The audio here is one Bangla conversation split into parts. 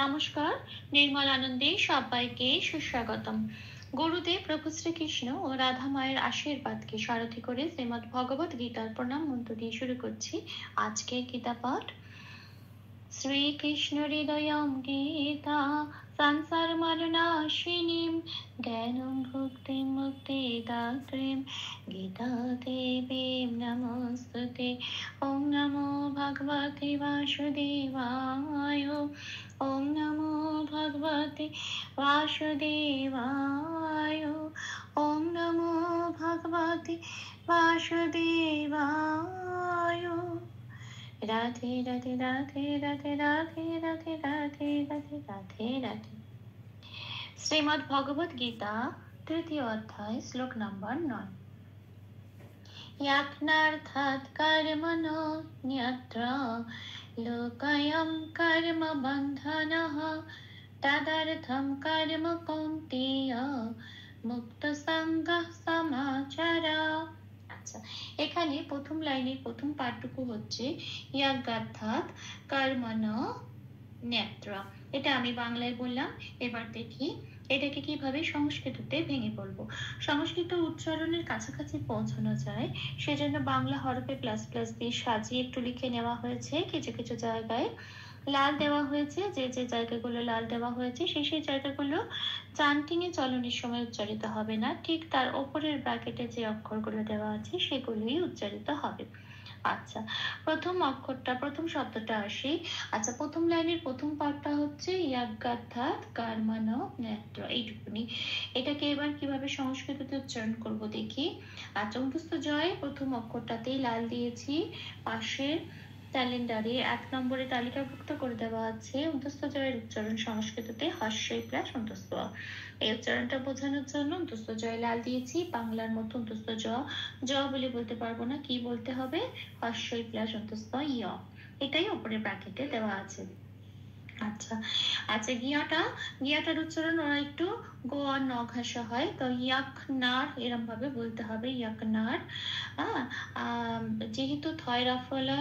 নমস্কার, নির্মল আনন্দে সবাইকে সুস্বাগতম। গুরুদেব প্রভু শ্রীকৃষ্ণ ও রাধা মায়ের আশীর্বাদকে সারথি করে শ্রীমদ্ ভগবত গীতার প্রণাম মন্ত্র দিয়ে শুরু করছি আজকের গীতা পাঠ। শ্রীকৃষ্ণ হৃদয়ম গীতা সংসার মরণাশিনীম জ্ঞানম ভুক্তিম মুক্তিদাত্রীম গীতা দেবীম নমস্তুতে। ওম নমো ভগবতে বাসুদেবায়। ওম নমো ভগবতে বাসুদেবায়। ওম নমো ভগবতে বাসুদেবায়। রাধে রাধে রাধে রাধে রাধে রাধে রাধে রাধে রাধে রাধে। শ্রীমদ্ ভগবত গীতা তৃতীয় অধ্যায় শ্লোক নম্বর 9। ইয়াজ্ঞার্থাৎ কর্মণো ন্যত্র লোকয়ং কর্ম বন্ধনঃ তদর্থং কর্ম কৌন্তেয় মুক্ত সঙ্গঃ সমাচর। আচ্ছা, এখানে প্রথম লাইনের প্রথম পাঠটুকু হচ্ছে ইয়াজ্ঞার্থাৎ কর্মণো ন্যত্র। এটা আমি বাংলায় বললাম, এবার দেখি এটাকে কিভাবে সংস্কৃততে ভেঙে বলবো। সংস্কৃত উচ্চারণের কাছাকাছি পৌঁছানো যায় সেজন্য বাংলা হরফে প্লাস প্লাস দিয়ে সাজিয়ে একটু লিখে নেওয়া হয়েছে। কিছু কিছু জায়গায় লাল দেওয়া হয়েছে, যে যে জায়গাগুলো লাল দেওয়া হয়েছে সেই জায়গাগুলো চান্টিংয়ে চলনের সময় উচ্চারিত হবে না, ঠিক তার ওপরের ব্র্যাকেটে যে অক্ষরগুলো দেওয়া আছে সেগুলোই উচ্চারিত হবে। আচ্ছা, প্রথম অক্ষরটা প্রথম শব্দটা আসি। আচ্ছা, প্রথম লাইনের প্রথম পাঠটা হচ্ছে ইয়াজ্ঞার্থাৎ কর্মণো ন্যত্র, এইটুকুনি। এটাকে এবার কিভাবে সংস্কৃততে উচ্চারণ করব দেখি। আচ্ছা, অন্তস্থ জয় প্রথম অক্ষরটাতেই লাল দিয়েছি। পাশের ক্যালেন্ডারে 1 নম্বরে তালিকাভুক্ত করে দেওয়া আছে অন্তস্থ জয়ের উচ্চারণ সংস্কৃততে হস্যই প্লাস অন্তস্থ। এই উচ্চারণটা বোঝানোর জন্য অন্তস্থ জয় লাল দিয়েছি। বাংলার মতো অন্তস্থ জ বলে বলতে পারবো না, কি বলতে হবে? হস্যই প্লাস অন্তস্থ ইয়, এটাই উপরে ব্র্যাকেটে দেওয়া আছে। আচ্ছা আচ্ছা, গিয়াটার উচ্চারণ ওরা একটু গ আর ন ঘাসা হয়, তো ইয়াকনার এরম ভাবে বলতে হবে, ইয়াকনার। যেহেতু থয় রাফলা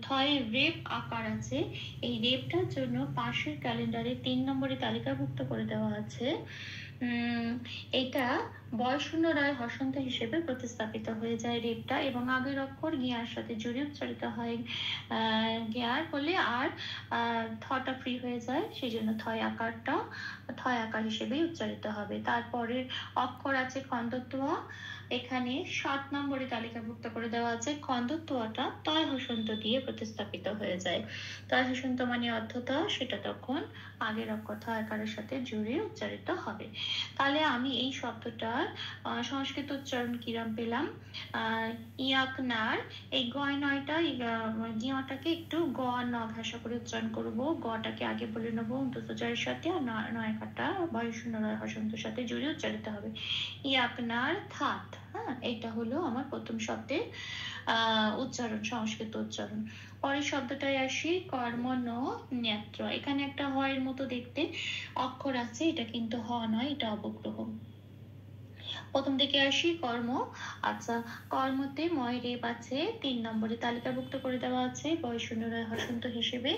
থয় রেপ আকার আছে, এই রেপটার জন্য পাশের ক্যালেন্ডারে 3 নম্বরে তালিকাভুক্ত করে দেওয়া আছে। এটা বয়শূন্য রায় হসন্ত হিসেবে প্রতিস্থাপিত হয়ে যায় রেপটা, এবং আগের অক্ষর গিয়ার সাথে জুড়ে উচ্চারিত হয় গিয়ার বলে, আর থটা ফ্রি হয়ে যায়, সেই জন্য থয় আকার হিসেবে উচ্চারিত হবে। তারপরে অক্ষর আছে খণ্ডত্ব, এখানে 7 নম্বরে তালিকাভুক্ত করে দেওয়া আছে। খণ্ডত্বটা তয় হসন্ত দিয়ে প্রতিস্থাপিত হয়ে যায়। তয় হসন্ত মানে অর্ধতা, সেটা তখন আগের অক্ষর থয় আকারের সাথে জুড়ে উচ্চারিত হবে। তাহলে আমি এই শব্দটার সংস্কৃত উচ্চারণ কিরম পেলাম? ইয়াকনার, এই গয় নয়টা গিয়াটাকে একটু গ আর ন ঘাসা করে উচ্চারণ করবো। গটাকে আগে বলে নেবো অন্তস্থ জয়ের সাথে, আর নয়কাটা বয়শূন্য রয় হসন্তের সাথে জুড়ে উচ্চারিত হবে। ইয়াকনার থাত। হ্যাঁ, এটা হলো আমার প্রথম শব্দের উচ্চারণ, সংস্কৃত উচ্চারণ। পরের শব্দটায় আসি, কর্মণো ন্যত্র। এখানে একটা হয়ের মতো দেখতে অক্ষর আছে, এটা কিন্তু হ নয়, এটা অবগ্রহ। প্রথম দিকে আসি কর্ম। আচ্ছা, কর্মতে ময় রেপ আছে, 3 নম্বরে তালিকাভুক্ত করে দেওয়া আছে বয়শূন্য রয় হসন্ত হিসেবে।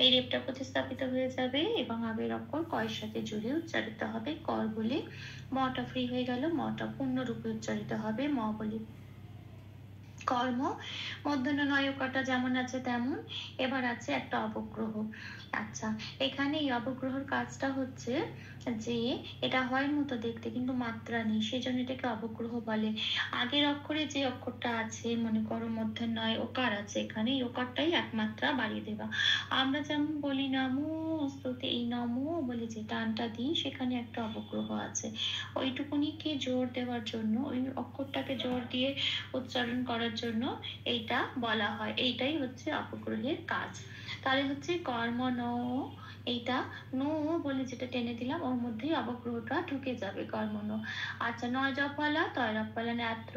এই রেপটা প্রতিস্থাপিত হয়ে যাবে এবং আগের অক্ষর কয়ের সাথে জুড়ে উচ্চারিত হবে কর বলে। মটা ফ্রি হয়ে গেল, মটা পূর্ণরূপে উচ্চারিত হবে ম বলে। কর্ম মধ্যাহ্ন নয়কাটা যেমন আছে তেমন। এবার আছে একটা অবগ্রহ। আচ্ছা, এখানে এই অবগ্রহর কাজটা হচ্ছে যে এটা হয় মতো দেখতে কিন্তু মাত্রা নেই, সেই জন্য এটাকে অবগ্রহ বলে। আগের অক্ষরে যে অক্ষরটা আছে, মনে করো মধ্যাহ্নয় ওকার আছে, এখানে এই ওকারটাই একমাত্রা বাড়িয়ে দেবা। আমরা যেমন বলি নমো স্তুতে, এই নমো বলে যে টানটা দিই, সেখানে একটা অবগ্রহ আছে। ওইটুকুনিকে জোর দেওয়ার জন্য, ওই অক্ষরটাকে জোর দিয়ে উচ্চারণ করার জন্য এইটা বলা হয়। এইটাই হচ্ছে অপগ্রহের কাজ। তাহলে হচ্ছে কর্মণ, এইটা নো বলে যেটা টেনে দিলাম ওর মধ্যেই অবগ্রহটা ঢুকে যাবে, কর্মণ। আচ্ছা, নয় জফলা তয় রফলা ন্যাত্র।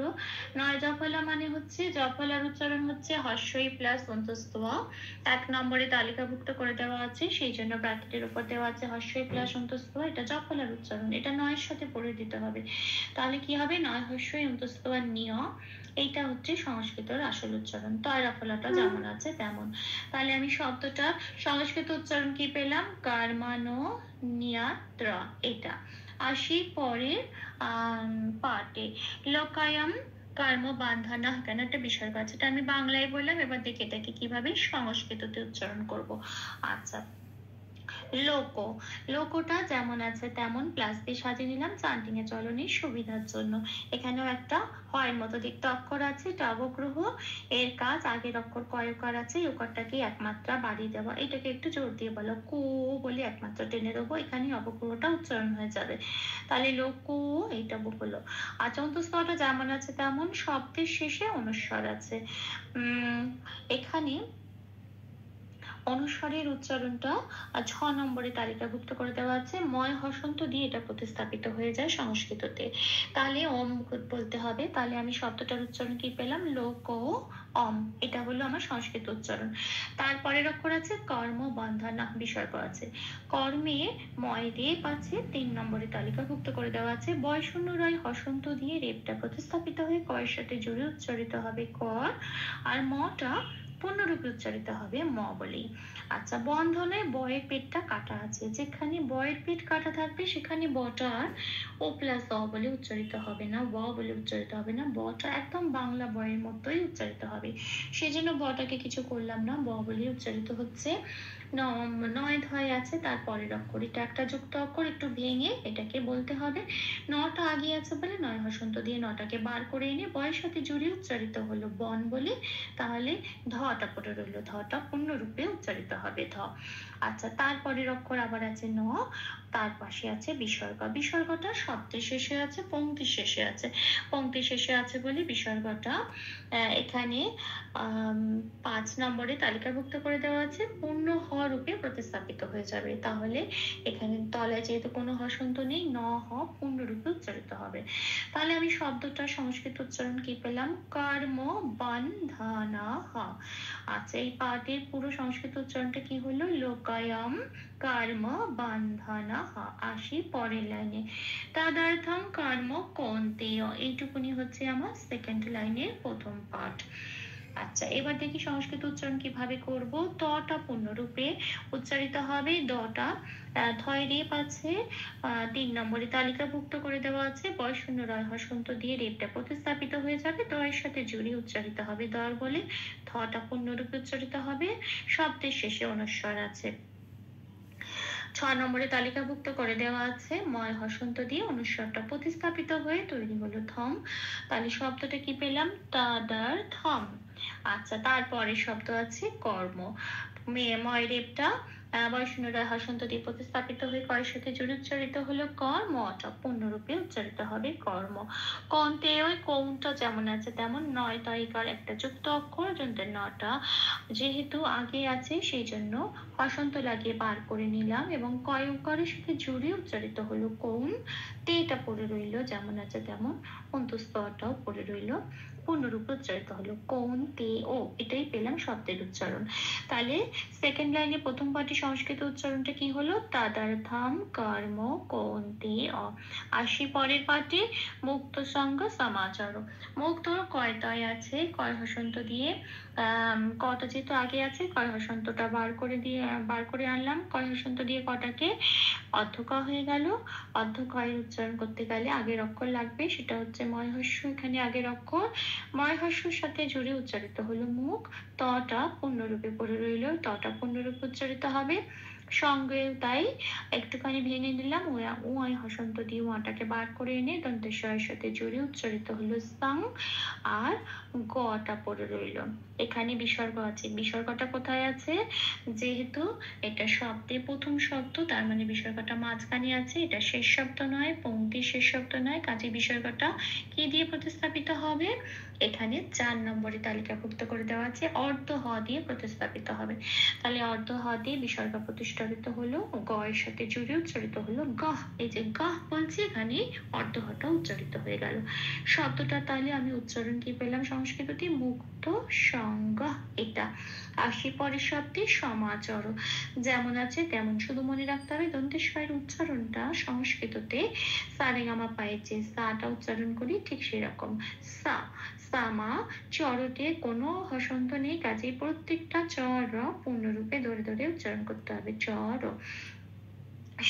নয় জফলা মানে হচ্ছে, জফলার উচ্চারণ হচ্ছে হস্যই প্লাস অন্তস্থ। 1 নম্বরে তালিকাভুক্ত করে দেওয়া আছে, সেই জন্য ব্র্যাকেটের উপর দেওয়া আছে হস্যই প্লাস অন্তস্থ। এটা জফলার উচ্চারণ, এটা নয়ের সাথে পড়ে দিতে হবে। তাহলে কি হবে? নয় হস্যই অন্তস্থ আর নিয়, এইটা হচ্ছে সংস্কৃতের আসল উচ্চারণ। তয় রফলাটা যেমন আছে তেমন। তাহলে আমি শব্দটা সংস্কৃত উচ্চারণ কি পেলাম? নিলাম কার্মানো নিয়াত্র, এটা আসি পরের পার্টে। লোকায়াম কর্ম বান্ধানা, কেন একটা বিসর্গ আছে, এটা আমি বাংলায় বললাম, এবার দেখে এটাকে কিভাবে সংস্কৃততে উচ্চারণ করব। আচ্ছা, লোকো, লোকোটা যেমন আছে তেমন প্লাস দিয়ে সাজিয়ে নিলাম চান্টিং এ চলনের সুবিধার জন্য। এখানেও একটা হয় মতো দেখতে অক্ষর আছে, এটা অবগ্রহ, এর কাজ আগের অক্ষর কয়কার আছে, অক্ষরটাকে একমাত্রা বাড়িয়ে দেওয়া, এটাকে একটু জোর দিয়ে বলো কো বলে একমাত্রা টেনে দেবো, এখানে অবগ্রহটা উচ্চারণ হয়ে যাবে। তাহলে লোকো এটা হলো। আর চতুস্তটা যেমন আছে তেমন, শব্দের শেষে অনুস্বর আছে। এখানে অনুস্বরের উচ্চারণটা 6 নম্বরে তালিকাভুক্ত করে দেওয়া আছে, ময় হসন্ত দিয়ে এটা প্রতিস্থাপিত হয়ে যায় সংস্কৃততে। তাহলে ওম বলতে হবে, তাহলে আমি শব্দটার উচ্চারণ কি পেলাম, লোক অম, এটা হলো আমার সংস্কৃত উচ্চারণ। তারপরের অক্ষর আছে কর্ম বন্ধনা, বিসর্গ আছে। কর্মে ময় রেপ আছে, 3 নম্বরে তালিকাভুক্ত করে দেওয়া আছে, বয় শূন্য রয় হসন্ত দিয়ে রেপটা প্রতিস্থাপিত হয়ে কয়ের সাথে জুড়ে উচ্চারিত হবে কর, আর মটা পূর্ণরূপে উচ্চারিত হবে ম বলেই। আচ্ছা, বন্ধনে বয়ের পেটটা কাটা আছে, যেখানে বয়ের পেট কাটা থাকবে সেখানে বটা ও প্লাস অ বলে উচ্চারিত হবে না, ব বলে উচ্চারিত হবে না, বটা একদম বাংলা বয়ের মতোই উচ্চারিত হবে, সেজন্য বটাকে কিছু করলাম না, ব বলে উচ্চারিত হচ্ছে। নয় ধয় আছে, তারপরের অক্ষর এটা একটা যুক্ত অক্ষর, একটু ভেঙে এটাকে বলতে হবে। নটা আগে আছে বলে নয় হসন্ত দিয়ে নটাকে বার করে এনে বয়ের সাথে জুড়ে উচ্চারিত হলো বন বলে, তাহলে ধটা পড়ে রইলো, ধটা পূর্ণরূপে উচ্চারিত হবে ধ। আচ্ছা, তারপরের অক্ষর আবার আছে ন, তার পাশে আছে বিসর্গ, বিসর্গটা শব্দের শেষে আছে, পংক্তির শেষে আছে, পংক্তির শেষে আছে বলে বিসর্গটা এখানে 5 নম্বরে তালিকাভুক্ত করে দেওয়া আছে, পূর্ণ হ রূপে প্রতিস্থাপিত হয়ে যাবে। তাহলে এখানে তলায় যেহেতু কোনো হসন্ত নেই, ন হ পূর্ণ রূপে উচ্চারিত হবে। তাহলে আমি শব্দটা সংস্কৃত উচ্চারণ কি পেলাম, কর্ম বন্ধনা হ। আচ্ছা, এই পাঠের পুরো সংস্কৃত উচ্চারণটা কি হলো, লোকায়ম কর্ম বন্ধনা হ। আসি পরের লাইনে, তদার্থম কর্ম কৌন্তেয়, এইটুকুনি হচ্ছে আমার সেকেন্ড লাইনের প্রথম পাঠ। আচ্ছা, এবার দেখি সংস্কৃত উচ্চারণ কিভাবে করব। তটা পূর্ণরূপে উচ্চারিত হবে, দটা ধয় রেপ আছে 3 নম্বরে তালিকাভুক্ত করে দেওয়া আছে, বয় শূন্য রয় হসন্ত দিয়ে রেপটা প্রতিস্থাপিত হয়ে যাবে, দয়ের সাথে জুড়ে উচ্চারিত হবে দর বলে, ধটা পূর্ণরূপে উচ্চারিত হবে, শব্দের শেষে অনুস্বর আছে। 6 নম্বরে তালিকাভুক্ত করে দেওয়া আছে, ময় হসন্ত দিয়ে অনুস্বরটা প্রতিস্থাপিত হয়ে তৈরি হলো থম। তাহলে শব্দটা কি পেলাম, তাদার থম। আচ্ছা, তারপরে শব্দ আছে কর্ম, ময় রেপটা বয় শূন্য রয় হসন্ত দিয়ে প্রতিস্থাপিত হয়ে কয়ের সাথে জুড়ে উচ্চারিত হলো কর্মটা পূর্ণরূপে উচ্চারিত হবে কর্ম। কন্তে ওই কৌনটা যেমন আছে তেমন, নয় তয়কার একটা যুক্ত অক্ষর, যন্ত্রের নটা যেহেতু আগে আছে সেই জন্য হসন্ত লাগিয়ে বার করে নিলাম, এবং কয়কারের সাথে জুড়ে উচ্চারিত হলো কৌন, তেটা পড়ে রইলো যেমন আছে তেমন, অন্তস্তটাও পড়ে রইলো, পূর্ণরূপে উচ্চারিত হলো কৌন তে ও, এটাই পেলাম শব্দের উচ্চারণ। তাহলে সেকেন্ড লাইনে প্রথম পাঠে সংস্কৃত উচ্চারণটা কি হলো, তাদার্থম কর্ম কৌন্তে অ। আসি পরের পাঠে, মুক্ত সঙ্গ সমাচার, মুক্ত কয়তায় আছে, কয় হসন্ত দিয়ে কটা যেহেতু আগে আছে, কয় হসন্তটা বার করে আনলাম, কয় হসন্ত দিয়ে কটাকে অর্ধক হয়ে গেল। অর্ধকয়ের উচ্চারণ করতে গেলে আগের অক্ষর লাগবে, সেটা হচ্ছে ময় হস্য, এখানে আগের অক্ষর ময় হস্যর সাথে জুড়ে উচ্চারিত হলো মুখ, তটা পূর্ণরূপে পড়ে রইল, তটা পূর্ণরূপে উচ্চারিত হবে। সঙ্গে তাই একটুখানি ভেঙে নিলাম, উয় হসন্ত দিয়ে উয়াটাকে বার করে এনে দন্তেশ্বরের সাথে জুড়ে উচ্চারিত হলো সাং, আর গটা পড়ে রইল। এখানে বিসর্গ আছে, বিসর্গটা কোথায় আছে, যেহেতু এটা শব্দের প্রথম শব্দ, তার মানে বিসর্গটা মাঝখানে আছে, এটা শেষ শব্দ নয়, পংক্তির শেষ শব্দ নয়, কাজে বিসর্গটা কি দিয়ে প্রতিস্থাপিত হবে, এখানে 4 নম্বরে তালিকাভুক্ত করে দেওয়া আছে, অর্ধ হ দিয়ে প্রতিস্থাপিত হবে। তাহলে অর্ধ হ দিয়ে বিসর্গ প্রতিষ্ঠিত হলো, গ এর সাথে জুড়ে উচ্চারিত হলো গাহ, এই যে গাহ বলছি এখানে অর্ধ হটা উচ্চারিত হয়ে গেল। শব্দটা তাহলে আমি উচ্চারণ কি পেলাম সংস্কৃততে, মুক্ত সঙ্গ, এটা। আসি পরের শব্দে সমাচার, যেমন আছে তেমন, শুধু মনে রাখতে হবে দন্তেশ্বরের উচ্চারণটা সংস্কৃততে সারেগামা পায়ের যে সাটা উচ্চারণ করি ঠিক সেরকম, সা সামা চরতে কোনো হসন্ত নেই, কাজে প্রত্যেকটা চর পূর্ণরূপে ধরে ধরে উচ্চারণ করতে হবে। চর।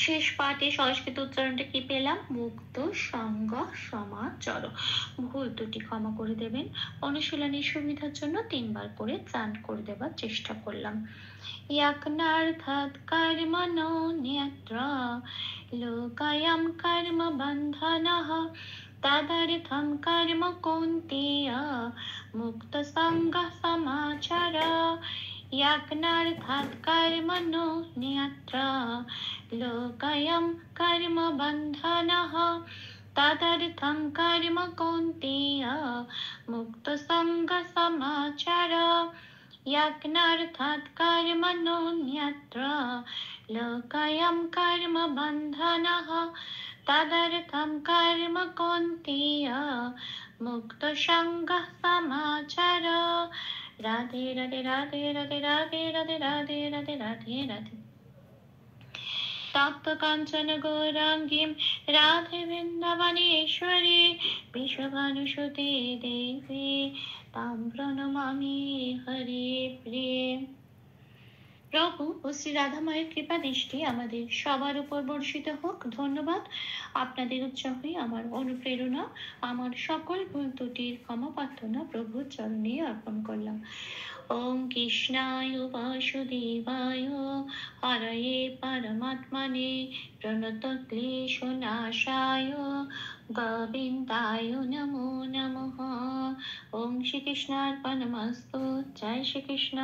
শেষ পাঠে সংস্কৃত উচ্চারণটা কি পেলাম? মুক্ত সঙ্গ সমাচর। ভুল ত্রুটি ক্ষমা করে দেবেন। অনুশীলনের সুবিধার জন্য 3 বার করে চান্ট করে দেবার চেষ্টা করলাম। यज्ञार्थात् कर्मणो न्यत्र लोकायं कर्म बन्धनः तदर्थं कर्म कौन्तेय मुक्तसङ्गः समाचर। यज्ञार्थात् कर्मणो न्यत्र लोकायं कर्म बन्धनः तदर्थं कर्म कौन्तेय मुक्तसङ्गः समाचर। यज्ञार्थात् कर्मणोऽन्यत्र लोकायं कर्म बन्धनः तदर्थं कर्म कौन्तेय मुक्तसङ्गः समाचर। राधे राधे राधे राधे राधे राधे राधे राधे राधे राधे। तप्त कांचन गौरांगीं राधे वृन्दावनेश्वरी विश्वभानुसुते देवी तां प्रणमामि हरि प्रिये। প্রভু ও শ্রী রাধা মায়ের কৃপা দৃষ্টি আমাদের সবার উপর বর্ষিত হোক। ধন্যবাদ। আপনাদের উৎসাহই আমার অনুপ্রেরণা। আমার সকল ভুল ত্রুটির ক্ষমা প্রার্থনা প্রভুর চরণে অর্পণ করলাম। ওম কৃষ্ণায় বাসুদেবায় হরয়ে পরমাত্মনে প্রণতক্লেশনাশায় গোবিন্দায় নমো নমঃ। ওম শ্রীকৃষ্ণার্পণমস্তু। জয় শ্রীকৃষ্ণ।